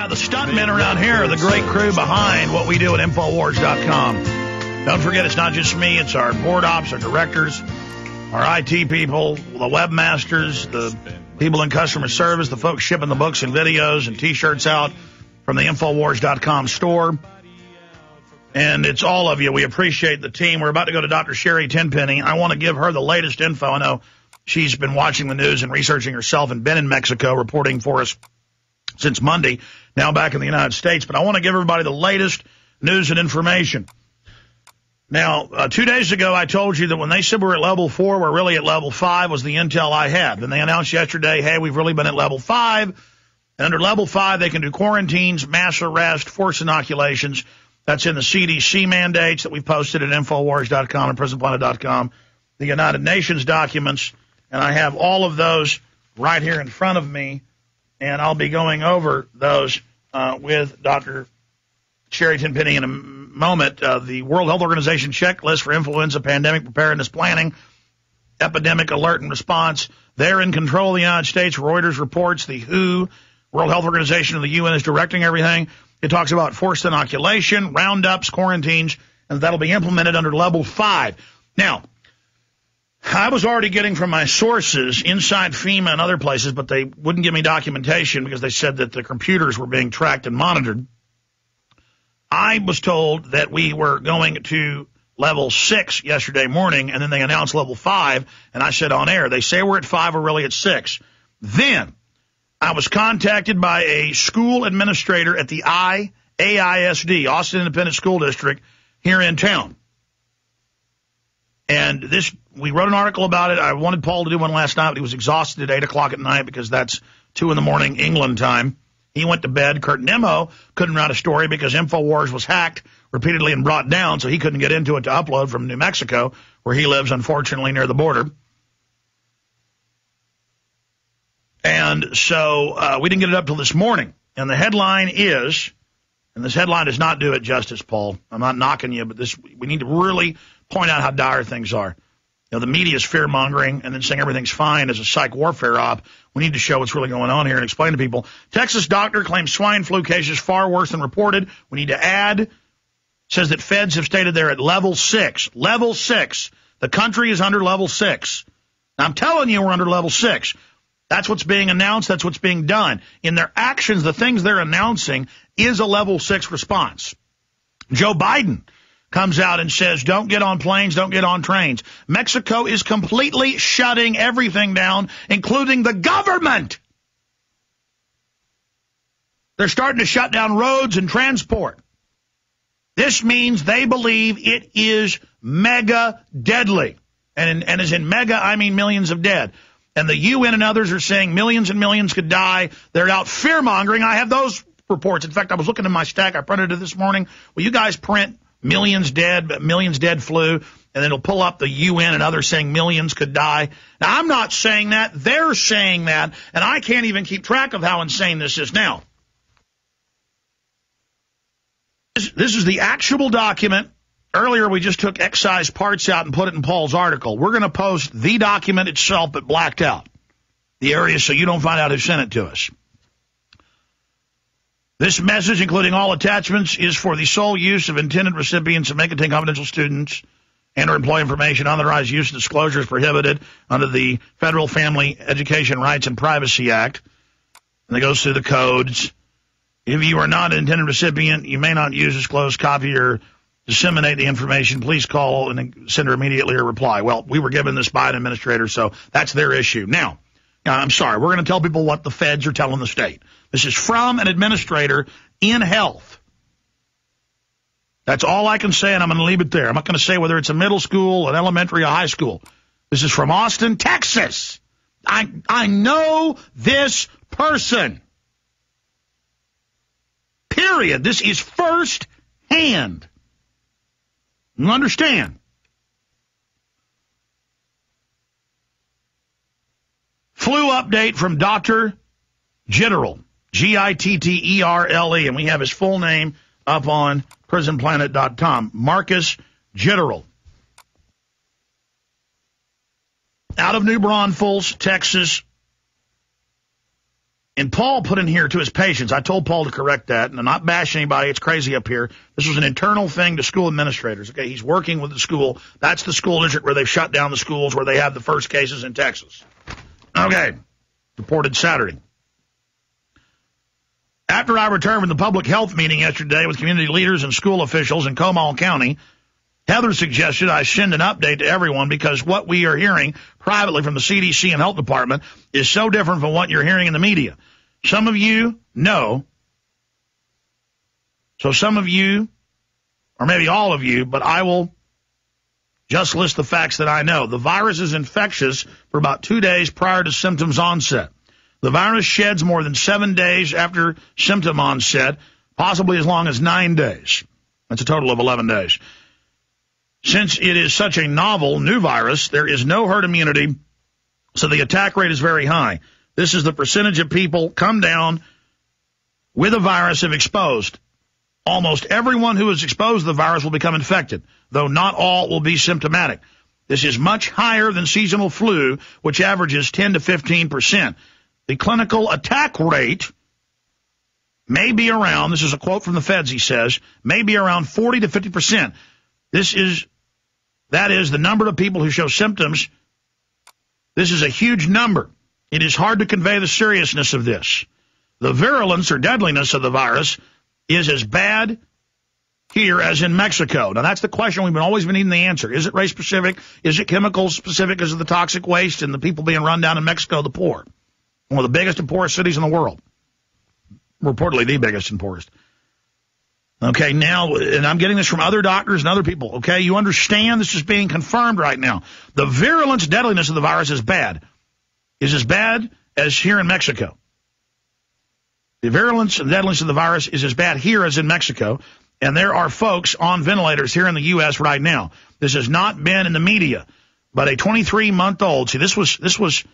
the stuntmen around here are the great crew behind what we do at Infowars.com. Don't forget, it's not just me. It's our board ops, our directors, our IT people, the webmasters, the people in customer service, the folks shipping the books and videos and T-shirts out from the Infowars.com store. And it's all of you. We appreciate the team. We're about to go to Dr. Sherry Tenpenny. I want to give her the latest info. I know she's been watching the news and researching herself and been in Mexico reporting for us since Monday, now back in the United States. But I want to give everybody the latest news and information. Now, 2 days ago, I told you that when they said we're at level 4, we're really at level 5 was the intel I had. Then they announced yesterday, hey, we've really been at level 5. And under level 5, they can do quarantines, mass arrest, forced inoculations. That's in the CDC mandates that we've posted at Infowars.com and PrisonPlanet.com, the United Nations documents. And I have all of those right here in front of me. And I'll be going over those with Dr. Sherry Tenpenny in a moment. The World Health Organization checklist for influenza pandemic preparedness planning, epidemic alert and response. They're in control of the United States. Reuters reports the WHO, World Health Organization, and the UN is directing everything. It talks about forced inoculation, roundups, quarantines, and that'll be implemented under level 5. Now, I was already getting from my sources inside FEMA and other places, but they wouldn't give me documentation because they said that the computers were being tracked and monitored. I was told that we were going to level 6 yesterday morning, and then they announced level 5, and I said on air, they say we're at 5, we're really at 6. Then I was contacted by a school administrator at the AISD, Austin Independent School District, here in town. And we wrote an article about it. I wanted Paul to do one last night, but he was exhausted at 8 o'clock at night because that's 2 in the morning England time. He went to bed. Kurt Nemo couldn't write a story because InfoWars was hacked repeatedly and brought down, so he couldn't get into it to upload from New Mexico, where he lives, unfortunately, near the border. And so we didn't get it up till this morning. And the headline is, and this headline does not do it justice, Paul. I'm not knocking you, but we need to really point out how dire things are. You know, the media is fear-mongering and then saying everything's fine as a psych warfare op. We need to show what's really going on here and explain to people. Texas doctor claims swine flu cases far worse than reported. We need to add, says that feds have stated they're at level 6. Level 6. The country is under level 6. Now, I'm telling you we're under level 6. That's what's being announced. That's what's being done. In their actions, the things they're announcing is a level 6 response. Joe Biden comes out and says, don't get on planes, don't get on trains. Mexico is completely shutting everything down, including the government. They're starting to shut down roads and transport. This means they believe it is mega deadly. And as in mega, I mean millions of dead. And the UN and others are saying millions and millions could die. They're out fear-mongering. I have those reports. In fact, I was looking in my stack. I printed it this morning. Will you guys print millions dead flu, and then it'll pull up the UN and others saying millions could die. Now, I'm not saying that. They're saying that, and I can't even keep track of how insane this is now. This is the actual document. Earlier, we just took excised parts out and put it in Paul's article. We're going to post the document itself, but blacked out the area so you don't find out who sent it to us. This message, including all attachments, is for the sole use of intended recipients and may contain confidential students and or employee information. Unauthorized use and disclosure is prohibited under the Federal Family Education Rights and Privacy Act. And it goes through the codes. If you are not an intended recipient, you may not use, disclose, copy, or disseminate the information. Please call and send her immediately a reply. Well, we were given this by an administrator, so that's their issue. Now, I'm sorry, we're going to tell people what the feds are telling the state. This is from an administrator in health. That's all I can say, and I'm going to leave it there. I'm not going to say whether it's a middle school, an elementary, or high school. This is from Austin, Texas. I know this person. Period. This is first hand. You understand? Flu update from Dr. Gitterle, Gitterle, and we have his full name up on PrisonPlanet.com. Marcus Gitterle. Out of New Braunfels, Texas. And Paul put in here to his patients, I told Paul to correct that, and I'm not bashing anybody, it's crazy up here. This was an internal thing to school administrators, okay? He's working with the school. That's the school district where they've shut down the schools where they have the first cases in Texas. Okay, reported Saturday. After I returned from the public health meeting yesterday with community leaders and school officials in Comal County, Heather suggested I send an update to everyone because what we are hearing privately from the CDC and health department is so different from what you're hearing in the media. Some of you know, so some of you, or maybe all of you, but I will just list the facts that I know. The virus is infectious for about 2 days prior to symptoms onset. The virus sheds more than 7 days after symptom onset, possibly as long as 9 days. That's a total of 11 days. Since it is such a novel new virus, there is no herd immunity, so the attack rate is very high. This is the percentage of people come down with a virus if exposed. Almost everyone who is exposed to the virus will become infected, though not all will be symptomatic. This is much higher than seasonal flu, which averages 10 to 15%. The clinical attack rate may be around, this is a quote from the feds, he says, may be around 40 to 50%. That is the number of people who show symptoms. This is a huge number. It is hard to convey the seriousness of this. The virulence or deadliness of the virus is as bad here as in Mexico. Now, that's the question we've always been needing the answer. Is it race-specific? Is it chemical-specific because of the toxic waste and the people being run down in Mexico, the poor? One of the biggest and poorest cities in the world. Reportedly the biggest and poorest. Okay, now, and I'm getting this from other doctors and other people, okay? You understand this is being confirmed right now. The virulence, deadliness of the virus is bad. Is as bad as here in Mexico. The virulence and deadliness of the virus is as bad here as in Mexico, and there are folks on ventilators here in the U.S. right now. This has not been in the media, but a 23-month-old, see, this was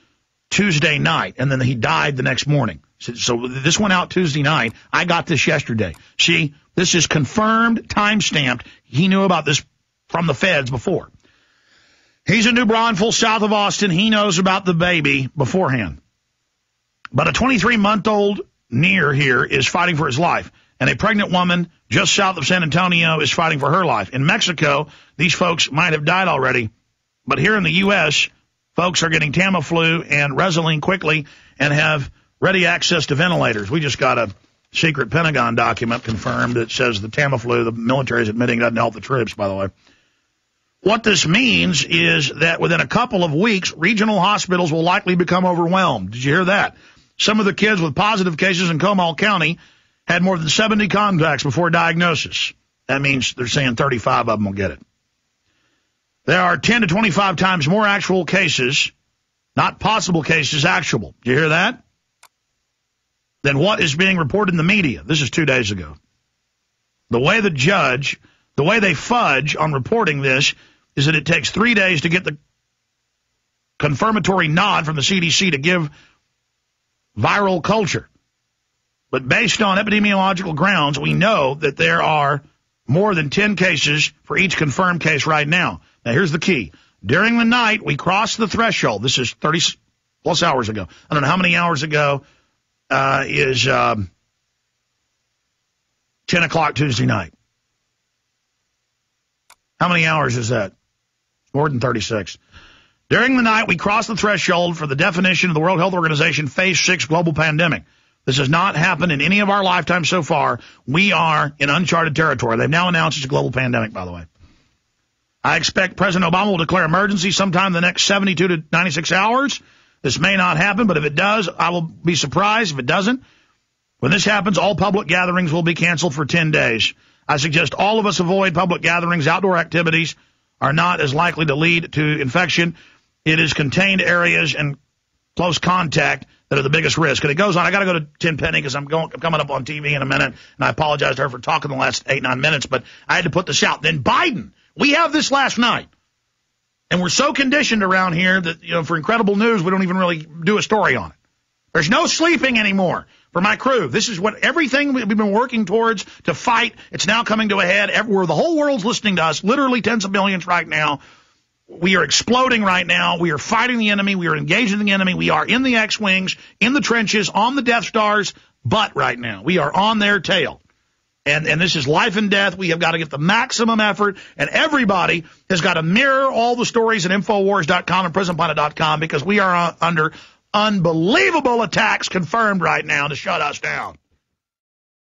Tuesday night, and then he died the next morning. So this went out Tuesday night. I got this yesterday. See, this is confirmed, time-stamped. He knew about this from the feds before. He's in New Braunfels, south of Austin. He knows about the baby beforehand. But a 23-month-old near here is fighting for his life, and a pregnant woman just south of San Antonio is fighting for her life. In Mexico, these folks might have died already, but here in the U.S., folks are getting Tamiflu and Resolene quickly and have ready access to ventilators. We just got a secret Pentagon document confirmed that says the Tamiflu, the military is admitting, doesn't help the troops, by the way. What this means is that within a couple of weeks, regional hospitals will likely become overwhelmed. Did you hear that? Some of the kids with positive cases in Comal County had more than 70 contacts before diagnosis. That means they're saying 35 of them will get it. There are 10 to 25 times more actual cases, not possible cases, actual. Do you hear that? Than what is being reported in the media. This is 2 days ago. The way they fudge on reporting this is that it takes 3 days to get the confirmatory nod from the CDC to give viral culture. But based on epidemiological grounds, we know that there are more than 10 cases for each confirmed case right now. Now, here's the key. During the night, we crossed the threshold. This is 30-plus hours ago. I don't know how many hours ago is 10 o'clock Tuesday night. How many hours is that? More than 36. During the night, we crossed the threshold for the definition of the World Health Organization Phase 6 global pandemic. This has not happened in any of our lifetimes so far. We are in uncharted territory. They've now announced it's a global pandemic, by the way. I expect President Obama will declare emergency sometime in the next 72 to 96 hours. This may not happen, but if it does, I will be surprised if it doesn't. When this happens, all public gatherings will be canceled for 10 days. I suggest all of us avoid public gatherings. Outdoor activities are not as likely to lead to infection. It is contained areas and close contact that are the biggest risk. And it goes on. I got to go to Tenpenny because I'm coming up on TV in a minute, and I apologize to her for talking the last 8-9 minutes, but I had to put this out. Then Biden, we have this last night, and we're so conditioned around here that, you know, for incredible news, we don't even really do a story on it. There's no sleeping anymore for my crew. This is what everything we've been working towards to fight. It's now coming to a head. Everywhere the whole world's listening to us, literally tens of millions right now. We are exploding right now. We are fighting the enemy. We are engaging the enemy. We are in the X-Wings, in the trenches, on the Death Star's butt right now. We are on their tail. And this is life and death. We have got to get the maximum effort, and everybody has got to mirror all the stories at Infowars.com and PrisonPlanet.com, because we are under unbelievable attacks confirmed right now to shut us down.